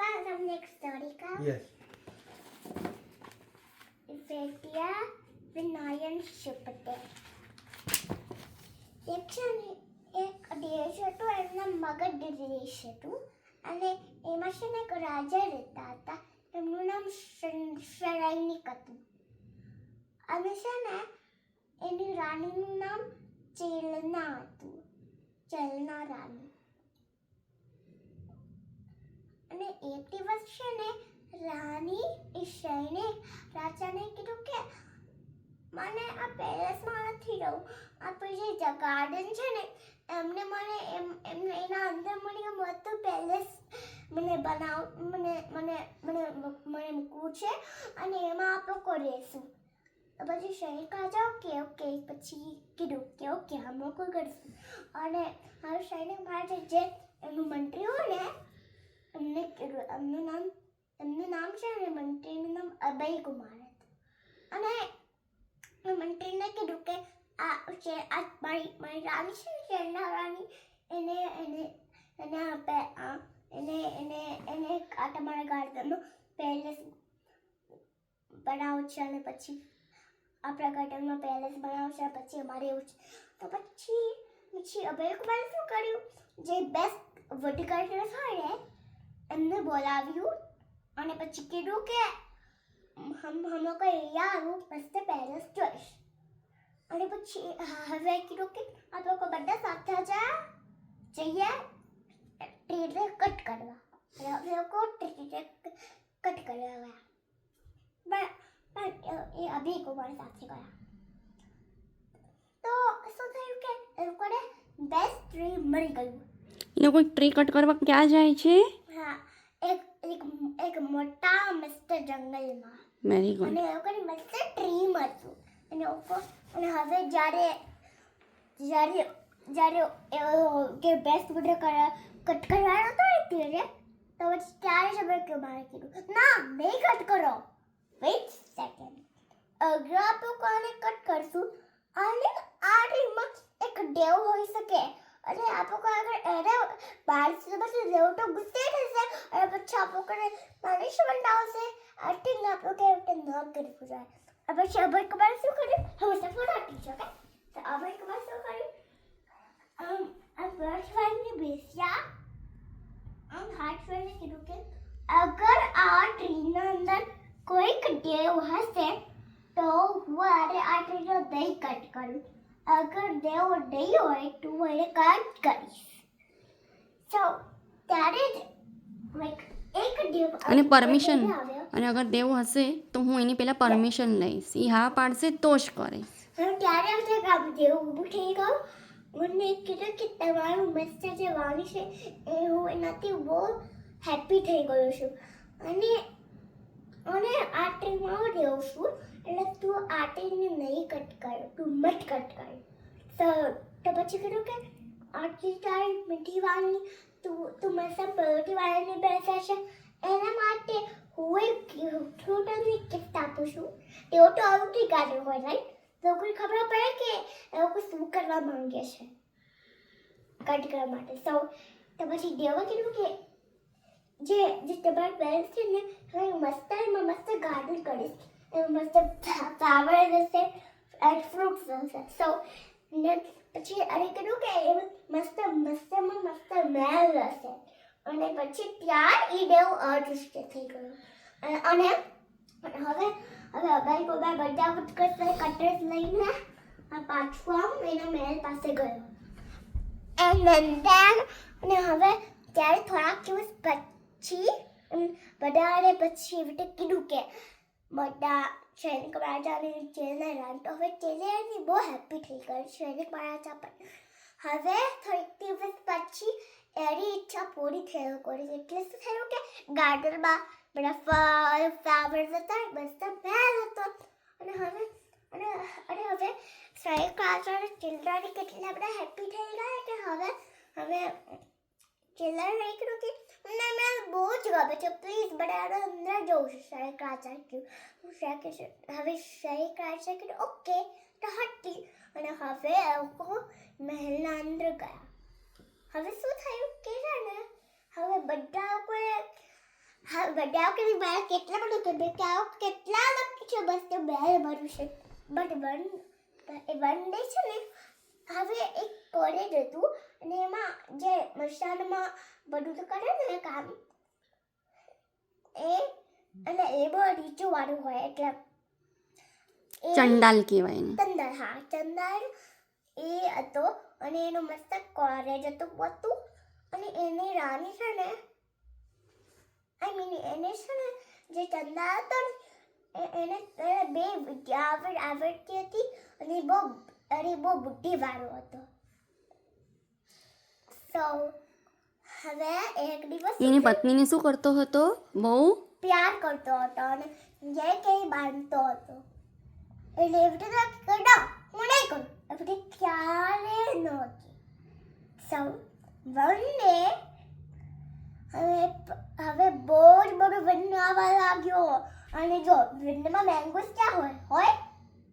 પપ્પા તમને એક સ્ટોરી કહું. યસ. વેટિયા વિનાયન શુપતે એક છે ને એક દેશ હતો, એમના મગધ દેશ હતું અને એમાં છે ને એક રાજા રહેતા હતા. એમનું નામ સૈનિક હતું અને છે ને એની રાણીનું નામ ચેલના હતું, ચેલના રાણી. અને એક દિવસ છે ને રાણી એ સૈનિક રાજાને કીધું કે મને આ પેલેસમાં નથી રહું, આપણે જે ગાર્ડન છે ને એમને મને એમને એના અંદર મને મોટું પેલેસ મને બનાવ મને મને મને મને મૂકવું છે અને એમાં આપણે લોકો રહેશું. તો પછી સૈનિક રાજા ઓકે પછી કીધું કે ઓકે અમે લોકો કરશું. અને હવે સૈનિક માટે જે એનું મંત્રી હોય ને એમને કીધું એમનું નામ છે ને મંત્રીનું નામ અભય કુમાર હતું. અને મંત્રીને કીધું કે આ મારી રાણી છે ને ચેલના રાણી એને એને એને આપે એને આ તમારા ગાર્ડનનો પેલેસ બનાવવું છે અને પછી આપણા ગાર્ડનમાં પેલેસ બનાવવું છે પછી અમારે એવું છે. તો પછી અભય કુમારે શું કર્યું, જે બેસ્ટ વોડકાસ્ટર્સ હોય ને એમને બોલાવ્યું અને પછી કીધું કે હમ લોકો અહીંયા મસ્ત પેલેસ જોઈશ. અને પછી હવે કીધું કે આ લોકો બધા સાથે જઈએ ટ્રીને કટ કરવા. અને હવે લોકો ટ્રીને કટ કરવા ગયા, પણ એ અભય કુમાર સાથે ગયા. તો શું થયું કે એ લોકોને બેસ્ટ ટ્રી મળી ગયું. એ લોકો ટ્રી કટ કરવા ક્યાં જાય છે? હા, એક મોટા મસ્ત જંગલમાં. Very good. અને એ લોકોની મસ્ત ટ્રી હતું. અને હવે જ્યારે કે બેસ્ટ વુડ કટ કરવાનો હતો ને ત્યારે તો પછી ત્યારે જ અમે મારે કીધું ના નહીં કટ કરો, વેઇટ સેકન્ડ, અગર આપણે કોને કટ કરશું અને આ ટ્રીમાં એક દેવ હોઈ શકે અને આપણે આગળ એને બહાર પછી દેવ તો ગુસ્સે થશે અને પછી આપણે પનિશમેન્ટ આવશે. આઈ થિંક આપણે કેવું ન કરવું જોઈએ. પછી અભય કુમાર શું કર્યું, હવે સપોર્ટ આપી છે. ઓકે, તો અભય કુમાર શું કર્યું, આ બર્ડવાઈને બેસ્યા અને હાર્ટવાઈને કીધું કે અગર આ ટ્રીના અંદર કોઈક દેવ હશે તો હું આ ટ્રીનો દહીં કટ કરું, અગર દેવ નહીં હોય તો હું એને કટ કરીશ. સો ત્યારે જ એક દેવ અને પરમિશન, આવ્યો. અને અગર દેવું હશે તો હું એની પહેલાં પરમિશન લઈશ. એ હા પાડશે તો જ કરીશ. હવે ત્યારે આવશે કામ દેવ ઊભું થઈ ગયું. મને કીધું કે તમારું મસ્ત જે વાણી છે એ હું એનાથી બહુ હેપી થઈ ગયો છું અને આ ટ્રીમાં હું રહું છું એટલે તું આ ટ્રીને નહીં કટ કર, તું મત કટ કર. તો પછી કીધું કે આટલી તારી મીઠી વાણી તું મસ્ત બધી વાણીને બેસે છે એના માટે હું તમને ગિફ્ટ આપું છું. તેઓ તો આવતી ગાર્ડન હોય રાઈટ, લોકોને ખબર પડે કે એ લોકો શું કરવા માંગે છે કટ કરવા માટે. તો પછી દેવા કીધું કે જે તમારા પેરેન્ટ્સ છે ને હવે એમાં મસ્ત ગાર્ડન કરીશ, એમાં મસ્ત ફ્લાવર્સ હશે એન્ડ ફ્રૂટ્સ હશે. સો ને પછી અરે કીધું કે મસ્ત મહેલ હશે અને પછી ત્યાં એ દેવ અદૃશ્ય થઈ ગયો. અને હવે અભય કુમાર બધા કટર્સ લઈને પાછું આમ એના મહેલ પાસે ગયો. અને હવે ત્યારે થોડાક દિવસ પછી બધાને પછી એવી રીતે કીધું કે બધા સૈનિક રાજાને જેલના રાણી તો હવે જેલની બહુ હેપી થઈ ગઈ સૈનિક રાજા પણ. હવે થોડીક દિવસ પછી એની ઈચ્છા પૂરી થઈ ગઈ. એટલે શું થયું કે ગાર્ડનમાં બધા ફ્લાવર્સ હતા, મસ્ત મહેલ હતો અને હવે સૈનિક રાજા અને ચિલ્ડ્રન કેટલા બધા હેપી થઈ ગયા કે હવે ચિલ્ડ્રન કીધું કે મને બહુ જ ગમે છે, પ્લીઝ બધાને અંદર જવું છે. સૈનિક રાજા કીધું હવે સૈનિક રાજા કીધું ઓકે તો હતી અને હવે લોકો મહેલના અંદર ગયા. હવે શું થયું કે છે ને હવે બધા લોકોએ હા બધા કે મારા કેટલા બધું કે બે કે કેટલા લકી છે બસ તો બે ભરું છે બટ વન ડે છે ને હવે એક કોલેજ હતું અને એમાં જે મશાનમાં બધું તો કરે ને કામ એ અને એ બહુ રીચું વાળું હોય એટલે ચંડાલ કહેવાય એને. ચંદાલ હા ચંદાલ એ હતો અને એનો મસ્ત કોલેજ હતું બધું અને એની રાણી છે ને આઈ મીન એને છે ને જે ચંદાલ હતો ને એને બે વિદ્યા આવડતી હતી અને બહુ બુદ્ધિવાળો હતો. સો હવે એક દિવસ એની પત્નીને શું કરતો હતો? બહુ પ્યાર કરતો હતો અને જે કંઈ બાંધતો હતો એટલે એવી રીતે કરતા હું નહીં કરું એવી રીતે ક્યારે નહોતી. સો વન ડે હવે બહુ જ બધું વિન્ડ આવવા લાગ્યો અને જો વિન્ડમાં મેંગોસ ક્યાં હોય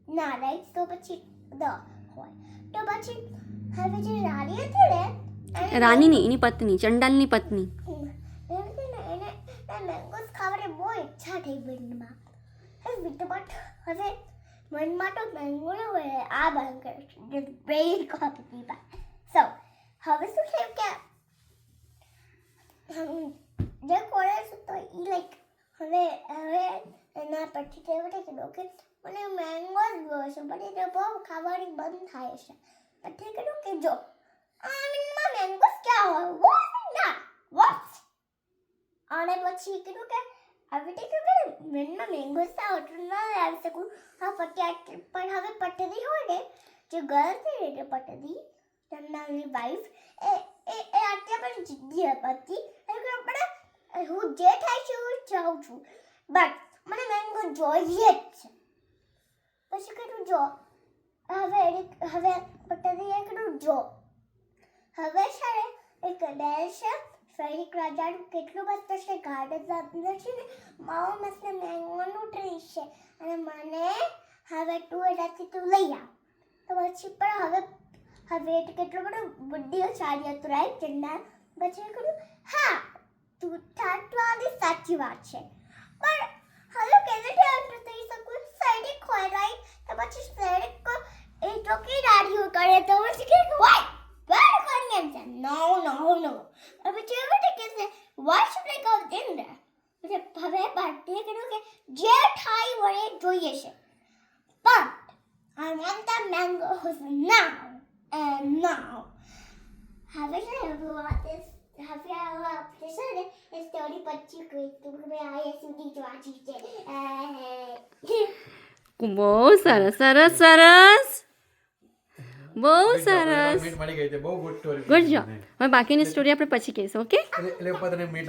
ના રાઈટ તો પછી હોય તો પછી હવે જે રાણી હતી ને રાનીની, એની પત્ની, ચંડાલની પત્ની. એને મેંગોસ ખાવાની બહુ ઈચ્છા થઈ વિન્ડમાં. હવે મનમાં તો મેંગો ન હોય આ બંધ કરે બ્રેઇન કોપી પીવા. સો હવે શું થયું કે જે કોલેજ હતો એ લાઈક હવે એના પછી કેવું કીધું કે મને મેંગો જ ગયો છે પણ એને બહુ ખાવાની બંધ થાય છે. પછી કીધું કે જો આમાં મેંગોસ ક્યાં હોય વોટ અને પછી કીધું કે આવી રીતે કે મેનમાં મેંગોસ ના હોટલ ના આવી શકું હા પટ્ટી પણ હવે પટરી હોય ને જે ગર્લ છે ને પટરી ચંદાની વાઈફ એ આટલા પણ જિદ્દી હતી એટલે હું જે થાય છે હું જાઉં છું બટ મને મેંગો જોઈએ જ છે. પછી કીધું જો હવે પટરીએ કીધું જો હવે છે ને એક ડેલ છે ફેરિક રાજાનું કેટલું મસ્ત છે ગાર્ડન અંદર છે ને બહુ મસ્ત મેંગોનું ટ્રી છે અને મને હવે તું એનાથી તું લઈ આવ. તો પછી પણ હવે કેટલું બધું બુદ્ધિઓ સારી હતું રાઈટ ચંડા. પછી કહ્યું હા તું તારી સાચી વાત છે પણ હવે કેવી રીતે એન્ટર થઈ શકું સૈનિક હોય રાઈટ તો પછી સૈનિક એ તો કે દાડીઓ કરે તો પછી કે વાય No. હવે કેવું કે છે why should I go in there? હવે પાર્ટી કર્યું કે જે થાય વળે જોઈએ છે but I want the mangoes now and now. હવે છે ને હવે આપણે છે ને એ સ્ટોરી પછી કહી તું કે આ સુધી જ વાંચી છે. બહુ સરસ સરસ સરસ, બહુ સરસ, મળી ગઈ છે બહુ ગુડ સ્ટોરી. Good job. હવે બાકીની સ્ટોરી આપણે પછી કહીશું. ઓકે. એટલે ઉપર તને મીઠ